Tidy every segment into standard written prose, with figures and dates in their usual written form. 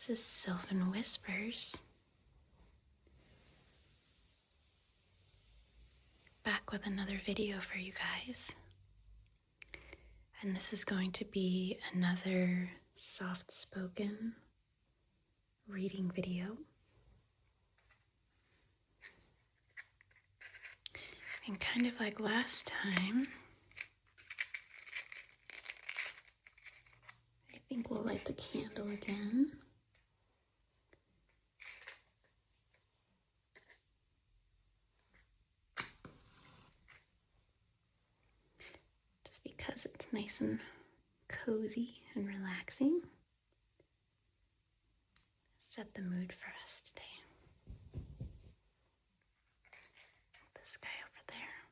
This is Sylvan Whispers, back with another video for you guys. And this is going to be another soft-spoken reading video. And kind of like last time, I think we'll light the candle again. Just because it's nice and cozy and relaxing. Set the mood for us today. This guy over there.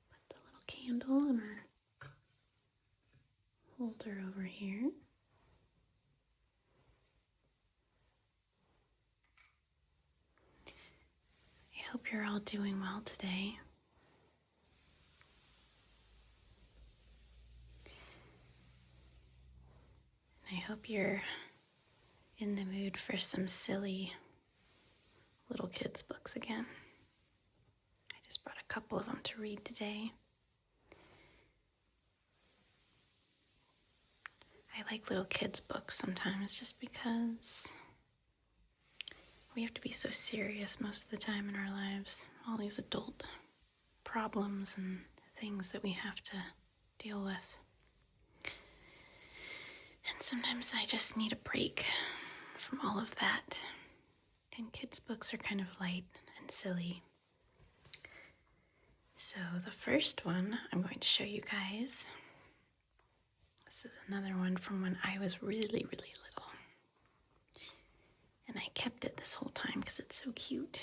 Put the little candle in our holder over here. I hope you're all doing well today. I hope you're in the mood for some silly little kids' books again. I just brought a couple of them to read today. I like little kids' books sometimes just because we have to be so serious most of the time in our lives. All these adult problems and things that we have to deal with. And sometimes I just need a break from all of that. And kids' books are kind of light and silly. So the first one I'm going to show you guys. This is another one from when I was really, really little. And I kept it this whole time because it's so cute.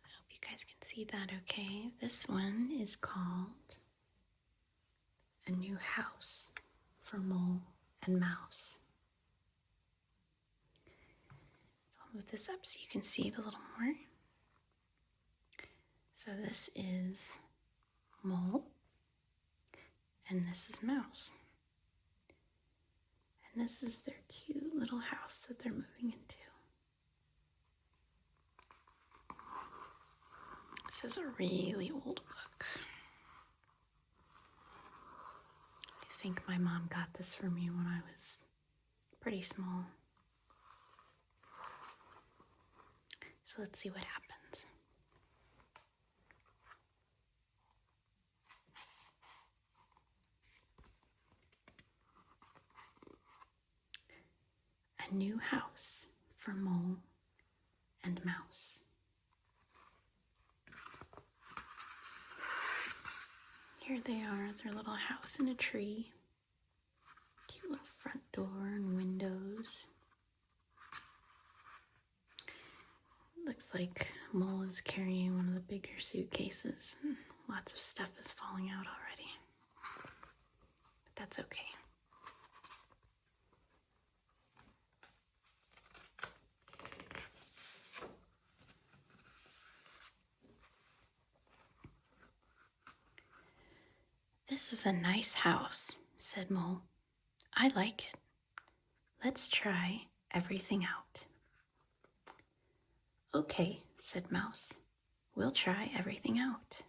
I hope you guys can see that okay. This one is called A New House for Mole and Mouse. So I'll move this up so you can see it a little more. So this is Mole and this is Mouse. And this is their cute little house that they're moving into. This is a really old book. I think my mom got this for me when I was pretty small. So let's see what happens. A new house for Mole and Mouse. Here they are, their little house in a tree. Cute little front door and windows. Looks like Mole is carrying one of the bigger suitcases. And lots of stuff is falling out already. But that's okay. This is a nice house, said Mole. I like it. Let's try everything out. Okay, said Mouse. We'll try everything out.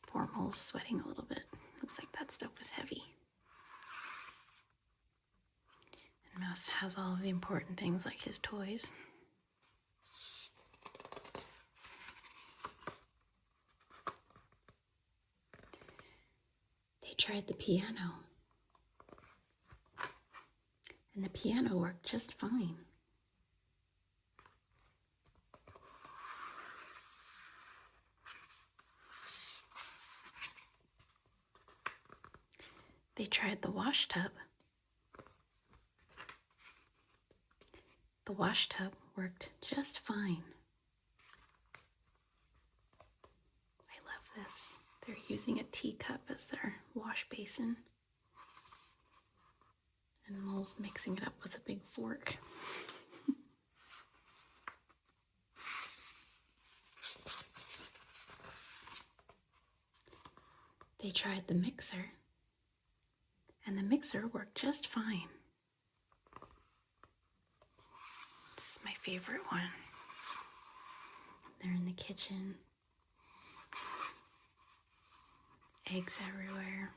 Poor Mole's sweating a little bit. Looks like that stuff was heavy. And Mouse has all of the important things like his toys. They tried the piano. And the piano worked just fine. They tried the wash tub. The wash tub worked just fine. I love this. They're using a teacup as their wash basin. And Mole's mixing it up with a big fork. They tried the mixer, and the mixer worked just fine. This is my favorite one. They're in the kitchen. Eggs everywhere.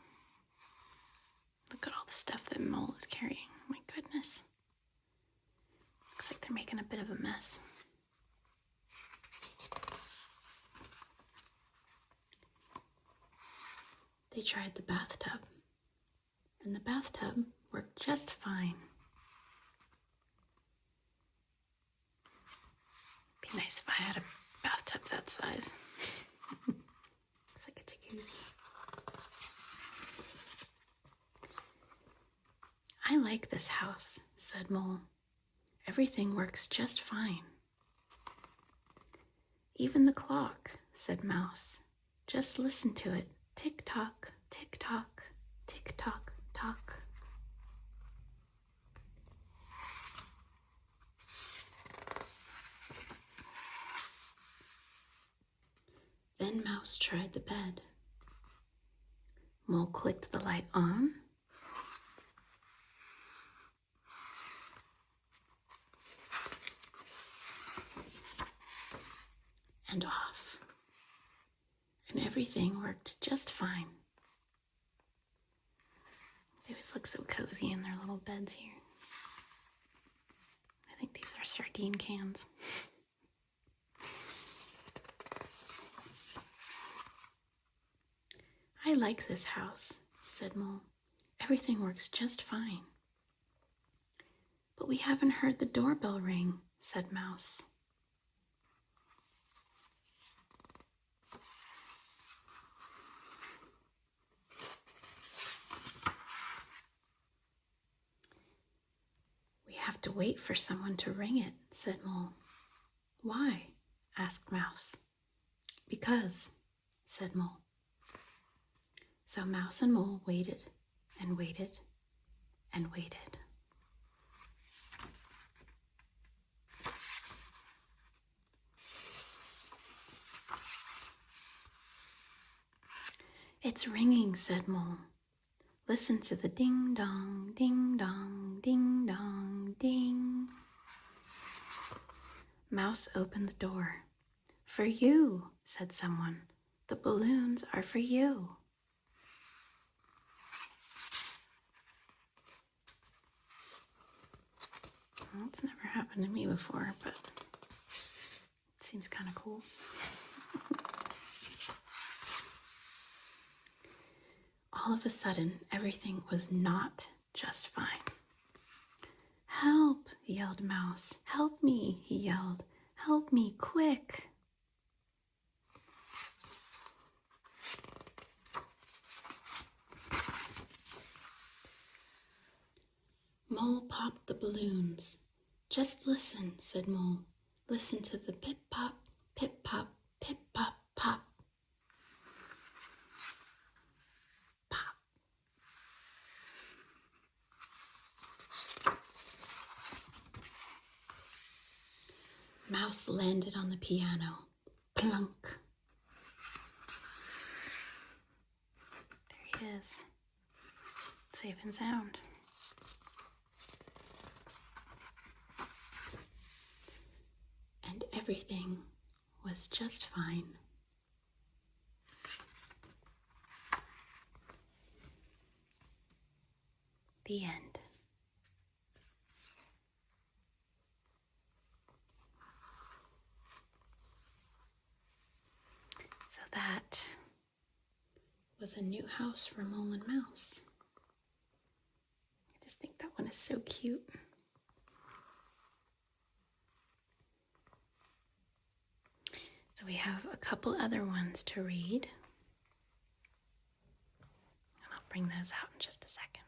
Look at all the stuff that Mole is carrying. My goodness. Looks like they're making a bit of a mess. They tried the bathtub, and the bathtub worked just fine. Be nice if I had a bathtub that size. It's like a jacuzzi. I like this house, said Mole. Everything works just fine. Even the clock, said Mouse. Just listen to it. Tick-tock, tick-tock, tick-tock, tock. Then Mouse tried the bed. Mole clicked the light on. And off. And everything worked just fine. They always look so cozy in their little beds here. I think these are sardine cans. I like this house, said Mole. Everything works just fine. But we haven't heard the doorbell ring, said Mouse. We have to wait for someone to ring it, said Mole. Why? Asked Mouse. Because, said Mole. So Mouse and Mole waited and waited and waited. It's ringing, said Mole. Listen to the ding-dong, ding-dong, ding-dong, ding. Mouse opened the door. For you, said someone. The balloons are for you. Well, it's never happened to me before, but it seems kind of cool. All of a sudden, everything was not just fine. Help, yelled Mouse. Help me, he yelled. Help me, quick. Mole popped the balloons. Just listen, said Mole. Listen to the pip-pop, pip-pop, pip-pop, pop. Pop. Mouse landed on the piano. Plunk. There he is. Safe and sound. And everything was just fine. The end. So that was A New House for Mole and Mouse. I just think that one is so cute. So we have a couple other ones to read. And I'll bring those out in just a second.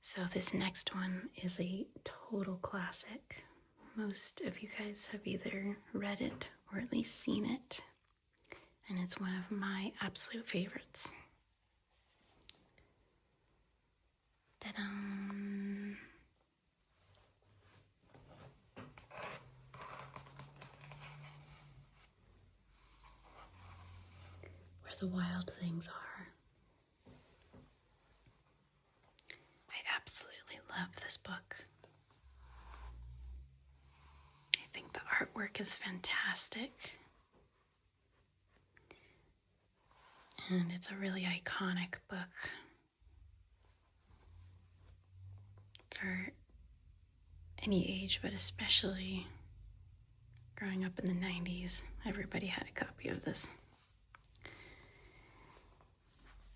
So this next one is a total classic. Most of you guys have either read it or at least seen it. And it's one of my absolute favorites. Ta-da! the wild things are. I absolutely love this book. I think the artwork is fantastic. And it's a really iconic book for any age, but especially growing up in the 90s. Everybody had a copy of this.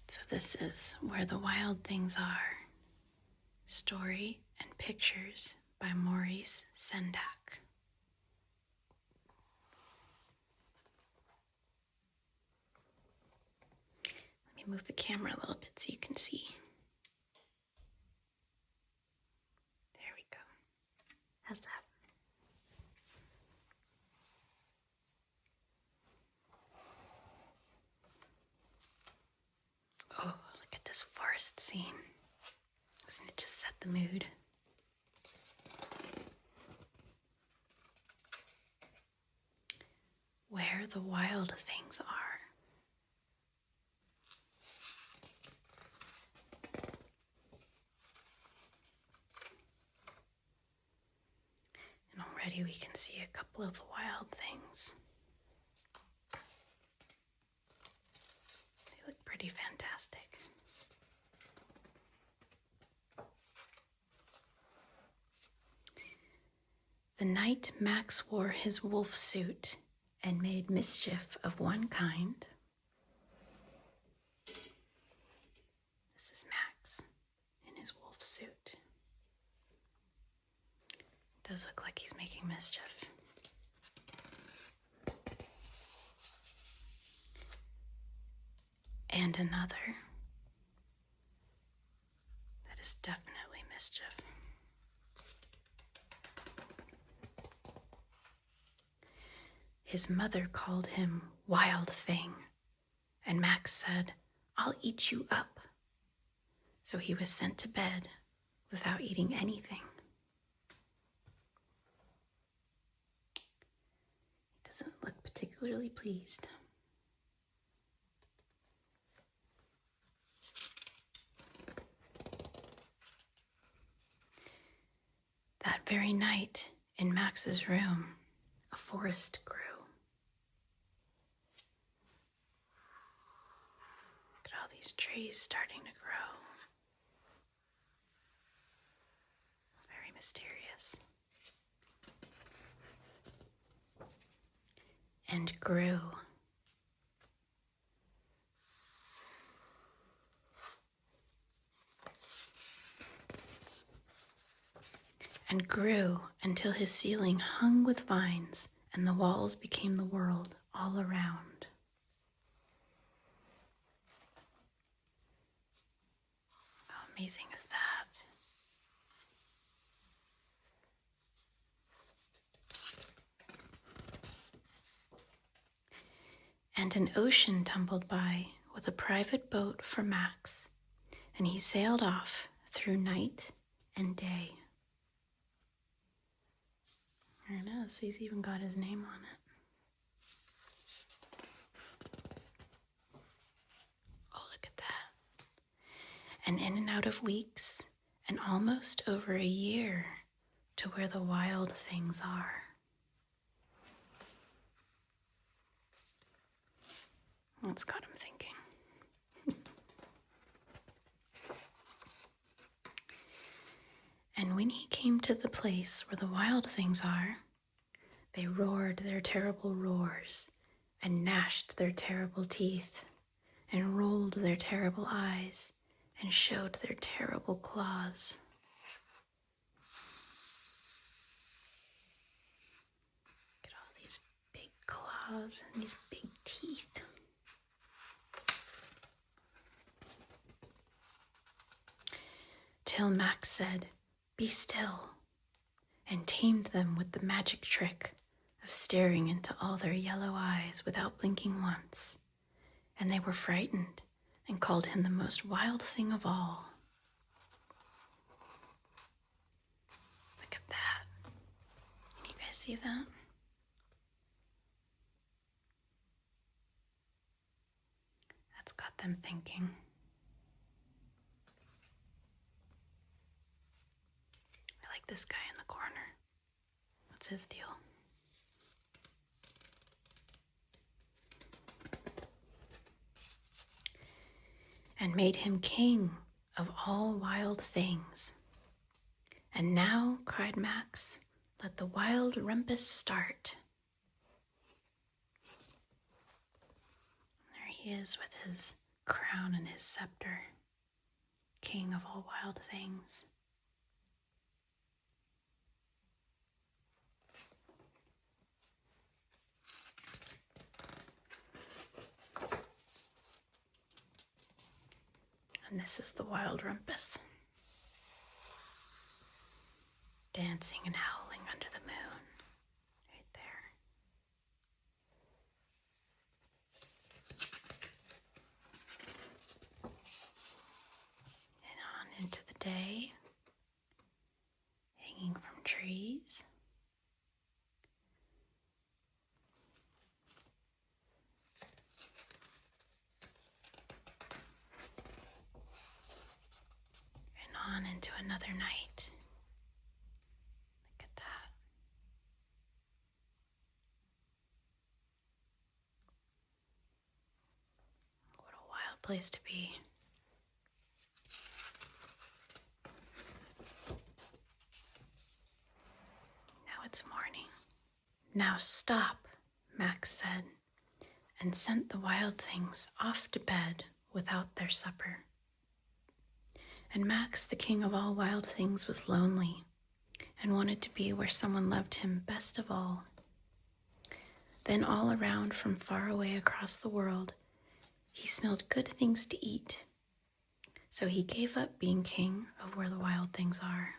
So this is Where the Wild Things Are, story and pictures by Maurice Sendak. Let me move the camera a little bit so you can see. There we go. How's that? Oh, look at this forest scene. Doesn't it just set the mood? Where the wild things are. And already we can see a couple of the wild things. They look pretty fantastic. The night Max wore his wolf suit and made mischief of one kind. This is Max in his wolf suit. It does look like he's making mischief. And another. That is definitely mischief. His mother called him Wild Thing, and Max said, "I'll eat you up." So he was sent to bed without eating anything. He doesn't look particularly pleased. That very night, in Max's room, a forest grew. Look at all these trees starting to grow. Very mysterious. And grew. And grew until his ceiling hung with vines and the walls became the world all around. How amazing is that? And an ocean tumbled by with a private boat for Max, and he sailed off through night and day. There it is. He's even got his name on it. Oh, look at that. And in and out of weeks, and almost over a year, to where the wild things are. That's got him thinking. And when he came to the place where the wild things are, they roared their terrible roars, and gnashed their terrible teeth, and rolled their terrible eyes, and showed their terrible claws. Look at all these big claws and these big teeth. Till Max said, "Be still," and tamed them with the magic trick of staring into all their yellow eyes without blinking once, and they were frightened and called him the most wild thing of all. Look at that. Can you guys see that? got them thinking. I like this guy in the corner. What's his deal? And made him king of all wild things. And now, cried Max, let the wild rumpus start. There he is with his crown and his scepter, king of all wild things. And this is the wild rumpus, dancing and howling under the moon, right there. And on into the day, hanging from trees. And on into another night. Look at that. What a wild place to be. Now it's morning. Now stop, Max said, and sent the wild things off to bed without their supper. And Max, the king of all wild things, was lonely and wanted to be where someone loved him best of all. Then all around from far away across the world, he smelled good things to eat. So he gave up being king of where the wild things are.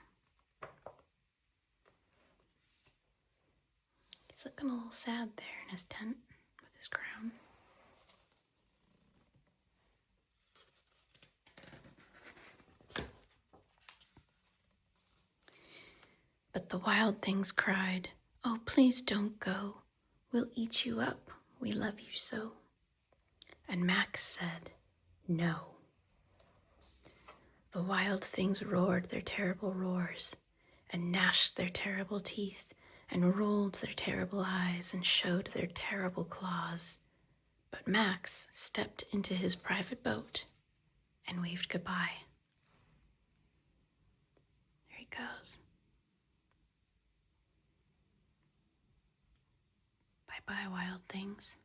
He's looking a little sad there in his tent with his crown. But the wild things cried, "Oh, please don't go. We'll eat you up. We love you so." And Max said, "No." The wild things roared their terrible roars and gnashed their terrible teeth and rolled their terrible eyes and showed their terrible claws. But Max stepped into his private boat and waved goodbye. There he goes. Bye-bye, wild things.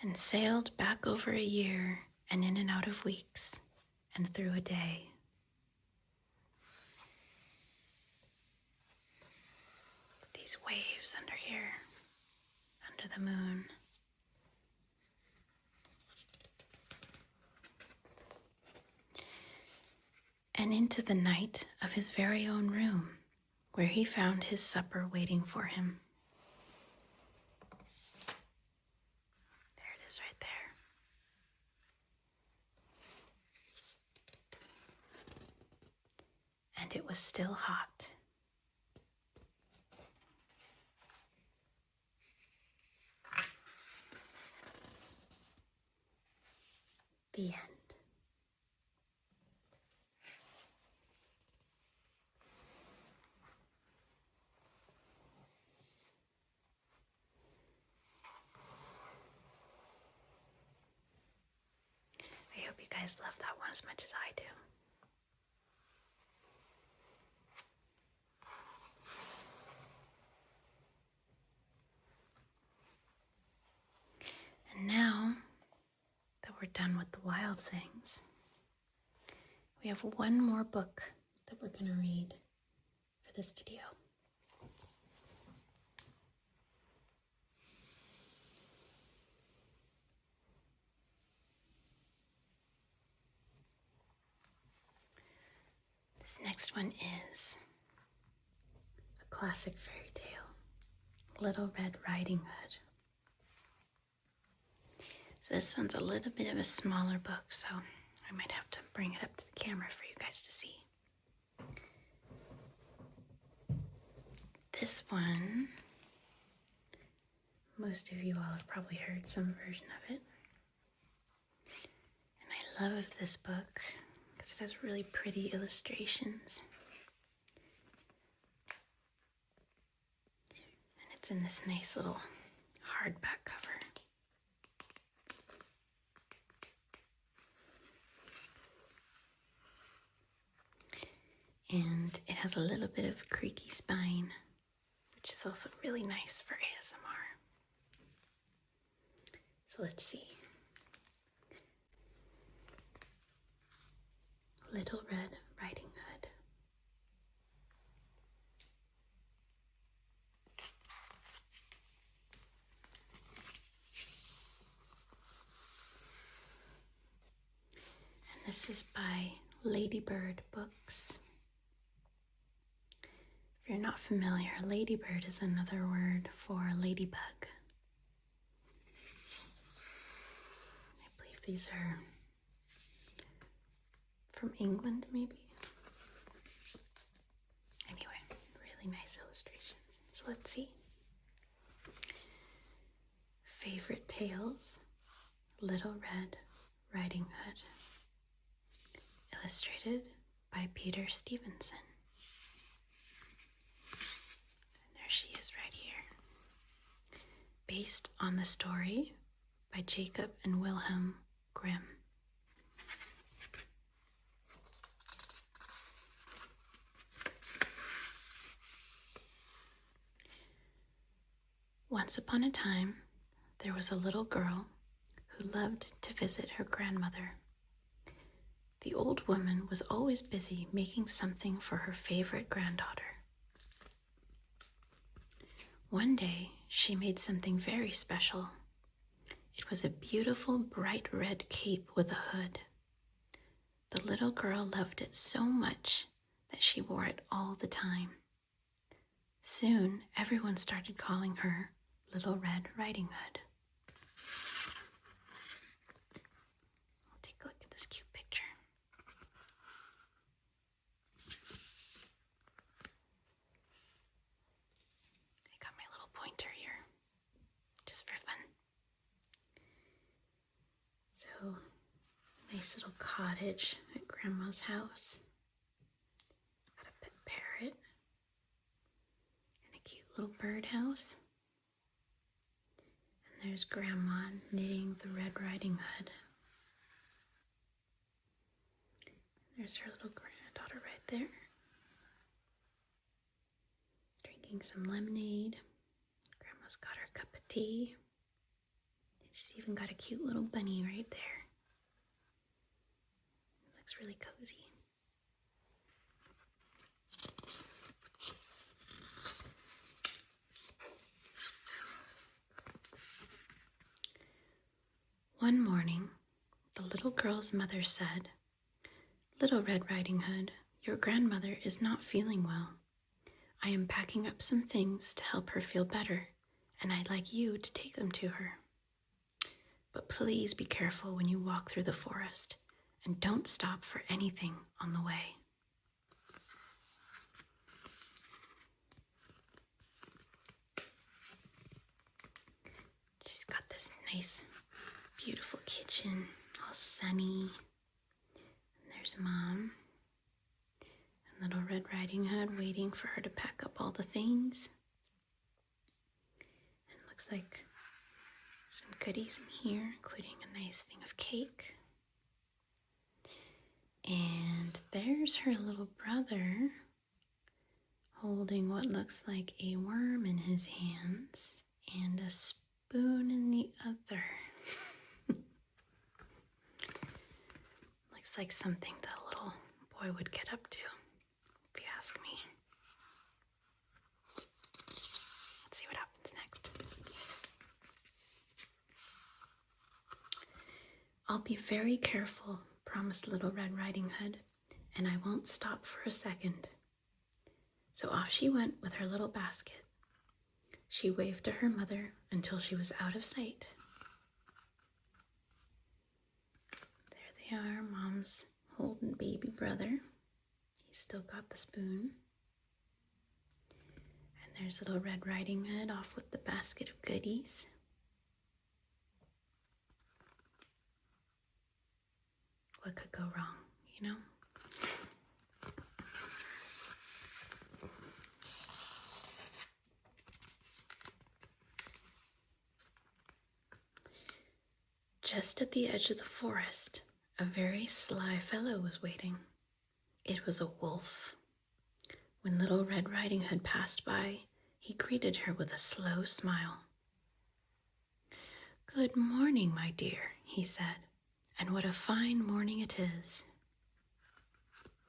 And sailed back over a year and in and out of weeks and through a day. These waves under here, under the moon. And into the night of his very own room, where he found his supper waiting for him. There it is right there. And it was still hot. The end. I hope you guys love that one as much as I do. And now that we're done with the wild things, we have one more book that we're going to read for this video. This next one is a classic fairy tale, Little Red Riding Hood. So this one's a little bit of a smaller book, so I might have to bring it up to the camera for you guys to see. this one, most of you all have probably heard some version of it. And I love this book because it has really pretty illustrations. And it's in this nice little hardback cover. And it has a little bit of a creaky spine, which is also really nice for ASMR. So let's see. Little Red Riding Hood. And this is by Ladybird Books. If you're not familiar, ladybird is another word for ladybug. I believe these are from England, maybe? Anyway, really nice illustrations. So let's see. Favorite Tales, Little Red Riding Hood. Illustrated by Peter Stevenson. She is right here. Based on the story by Jacob and Wilhelm Grimm. Once upon a time, there was a little girl who loved to visit her grandmother. The old woman was always busy making something for her favorite granddaughter. One day, she made something very special. It was a beautiful bright red cape with a hood. The little girl loved it so much that she wore it all the time. Soon, everyone started calling her Little Red Riding Hood. I'll take a look at this cute picture. Pointer here, just for fun. So, nice little cottage at Grandma's house. Got a pet parrot and a cute little birdhouse. And there's Grandma knitting the Red Riding Hood. There's her little granddaughter right there, drinking some lemonade. Grandma's got her cup of tea. She's even got a cute little bunny right there. It looks really cozy. One morning, the little girl's mother said, "Little Red Riding Hood, your grandmother is not feeling well. I am packing up some things to help her feel better, and I'd like you to take them to her. But please be careful when you walk through the forest, and don't stop for anything on the way." She's got this nice, beautiful kitchen, all sunny. And there's Mom. Little Red Riding Hood waiting for her to pack up all the things. And it looks like some goodies in here, including a nice thing of cake. And there's her little brother holding what looks like a worm in his hands and a spoon in the other. Looks like something that a little boy would get up to. If you ask me. Let's see what happens next. "I'll be very careful," promised Little Red Riding Hood, "and I won't stop for a second." So off she went with her little basket. She waved to her mother until she was out of sight. There they are, Mom's holding baby brother. He's still got the spoon. And There's little Red Riding Hood off with the basket of goodies. What could go wrong, you know? Just at the edge of the forest, a very sly fellow was waiting. It was a wolf. When little Red Riding Hood passed by, he greeted her with a slow smile. "Good morning, my dear," he said, "and what a fine morning it is."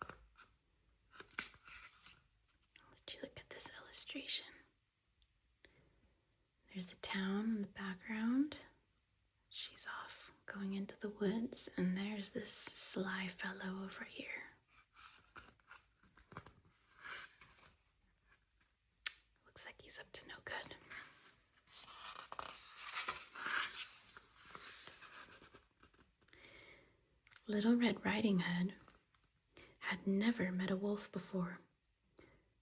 I'll let you look at this illustration. There's the town in the background. She's off going into the woods, and there's this sly fellow over here. Looks like he's up to no good. Little Red Riding Hood had never met a wolf before,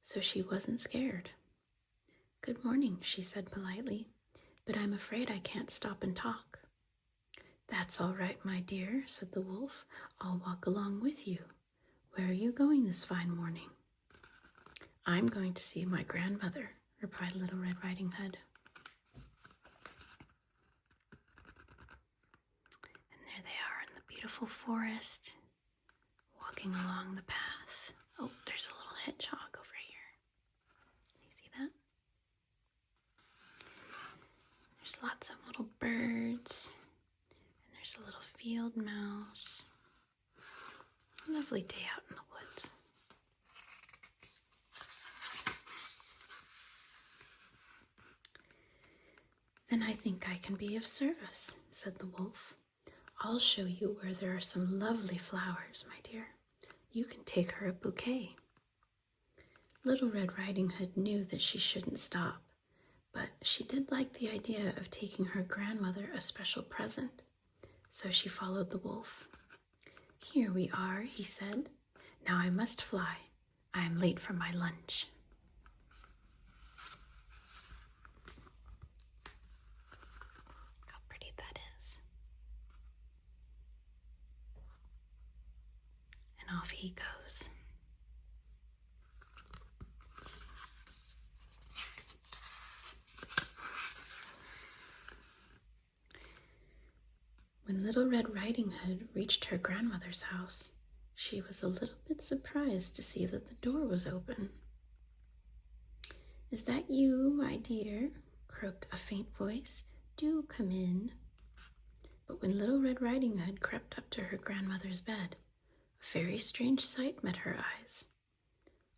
so she wasn't scared. "Good morning," she said politely, "but I'm afraid I can't stop and talk." "That's all right, my dear," said the wolf. "I'll walk along with you. Where are you going this fine morning?" "I'm going to see my grandmother," replied Little Red Riding Hood. And there they are in the beautiful forest, walking along the path. Oh, there's a little hedgehog over here. Can you see that? There's lots of little birds, and there's a little field mouse. Lovely day out in the woods. "Then I think I can be of service," said the wolf. "I'll show you where there are some lovely flowers, my dear. You can take her a bouquet." Little Red Riding Hood knew that she shouldn't stop, but she did like the idea of taking her grandmother a special present, so she followed the wolf. "Here we are," he said. "Now I must fly. I am late for my lunch." How pretty that is. And off he goes. When Little Red Riding Hood reached her grandmother's house, she was a little bit surprised to see that the door was open. "Is that you, my dear?" croaked a faint voice. "Do come in." But when Little Red Riding Hood crept up to her grandmother's bed, a very strange sight met her eyes.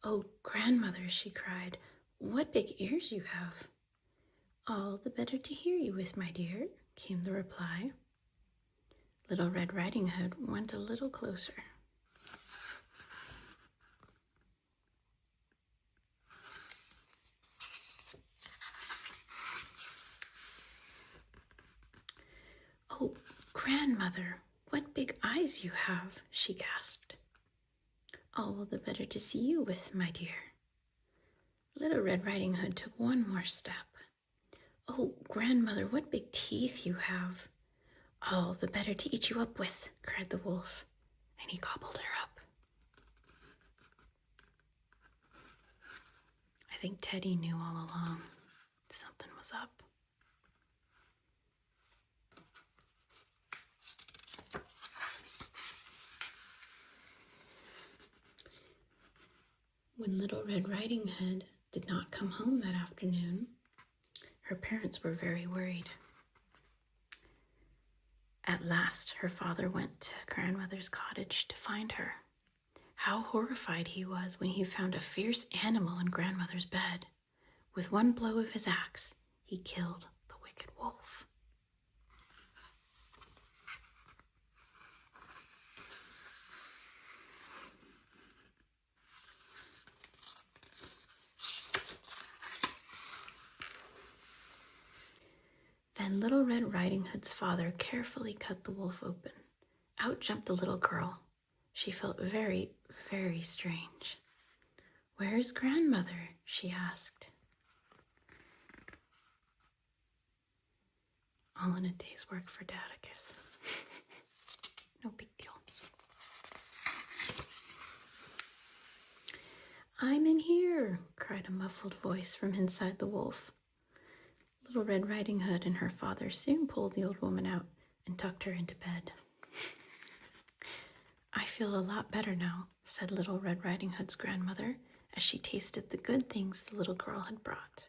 "Oh, grandmother," she cried, "what big ears you have!" "All the better to hear you with, my dear," came the reply. Little Red Riding Hood went a little closer. "Oh, grandmother, what big eyes you have," she gasped. "All the better to see you with, my dear." Little Red Riding Hood took one more step. "Oh, grandmother, what big teeth you have." "All the better to eat you up with," cried the wolf, and he gobbled her up. I think Teddy knew all along something was up. When Little Red Riding Hood did not come home that afternoon, her parents were very worried. At last, her father went to grandmother's cottage to find her. How horrified he was when he found a fierce animal in grandmother's bed. With one blow of his axe, he killed the wicked wolf. Then Little Red Riding Hood's father carefully cut the wolf open. Out jumped the little girl. She felt very, very strange. "Where's grandmother?" she asked. All in a day's work for Dad, I guess. No big deal. I'm in here, cried a muffled voice from inside the wolf. Little Red Riding Hood and her father soon pulled the old woman out and tucked her into bed. I feel a lot better now, said Little Red Riding Hood's grandmother as she tasted the good things the little girl had brought.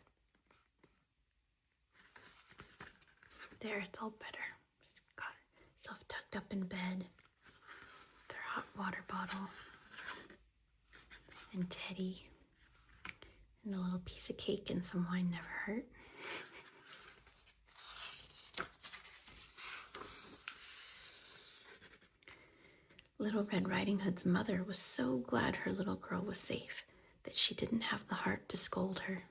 There, it's all better. She's got herself tucked up in bed with her hot water bottle and Teddy and a little piece of cake and some wine never hurt. Little Red Riding Hood's mother was so glad her little girl was safe that she didn't have the heart to scold her.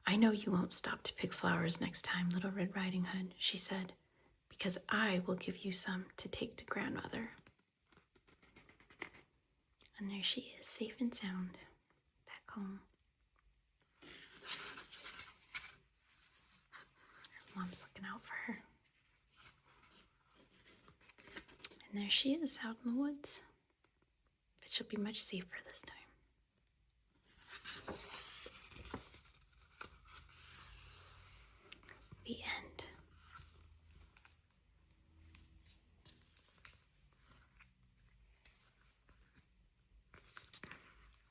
I know you won't stop to pick flowers next time, Little Red Riding Hood, she said, because I will give you some to take to grandmother. And there she is, safe and sound, back home. Her mom's looking out for her. And there she is, out in the woods. But she'll be much safer this time. The end.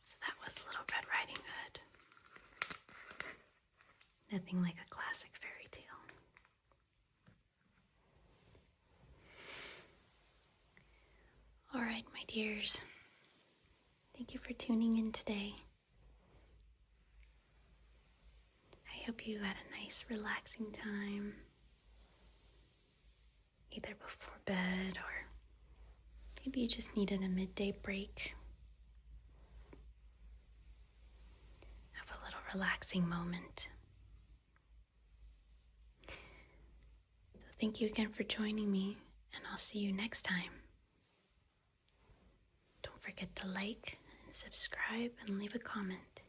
So that was Little Red Riding Hood. Nothing like a classic fairy tale. All right, my dears. Thank you for tuning in today. I hope you had a nice, relaxing time, either before bed or maybe you just needed a midday break. Have a little relaxing moment. So thank you again for joining me, and I'll see you next time. Don't forget to like and subscribe and leave a comment.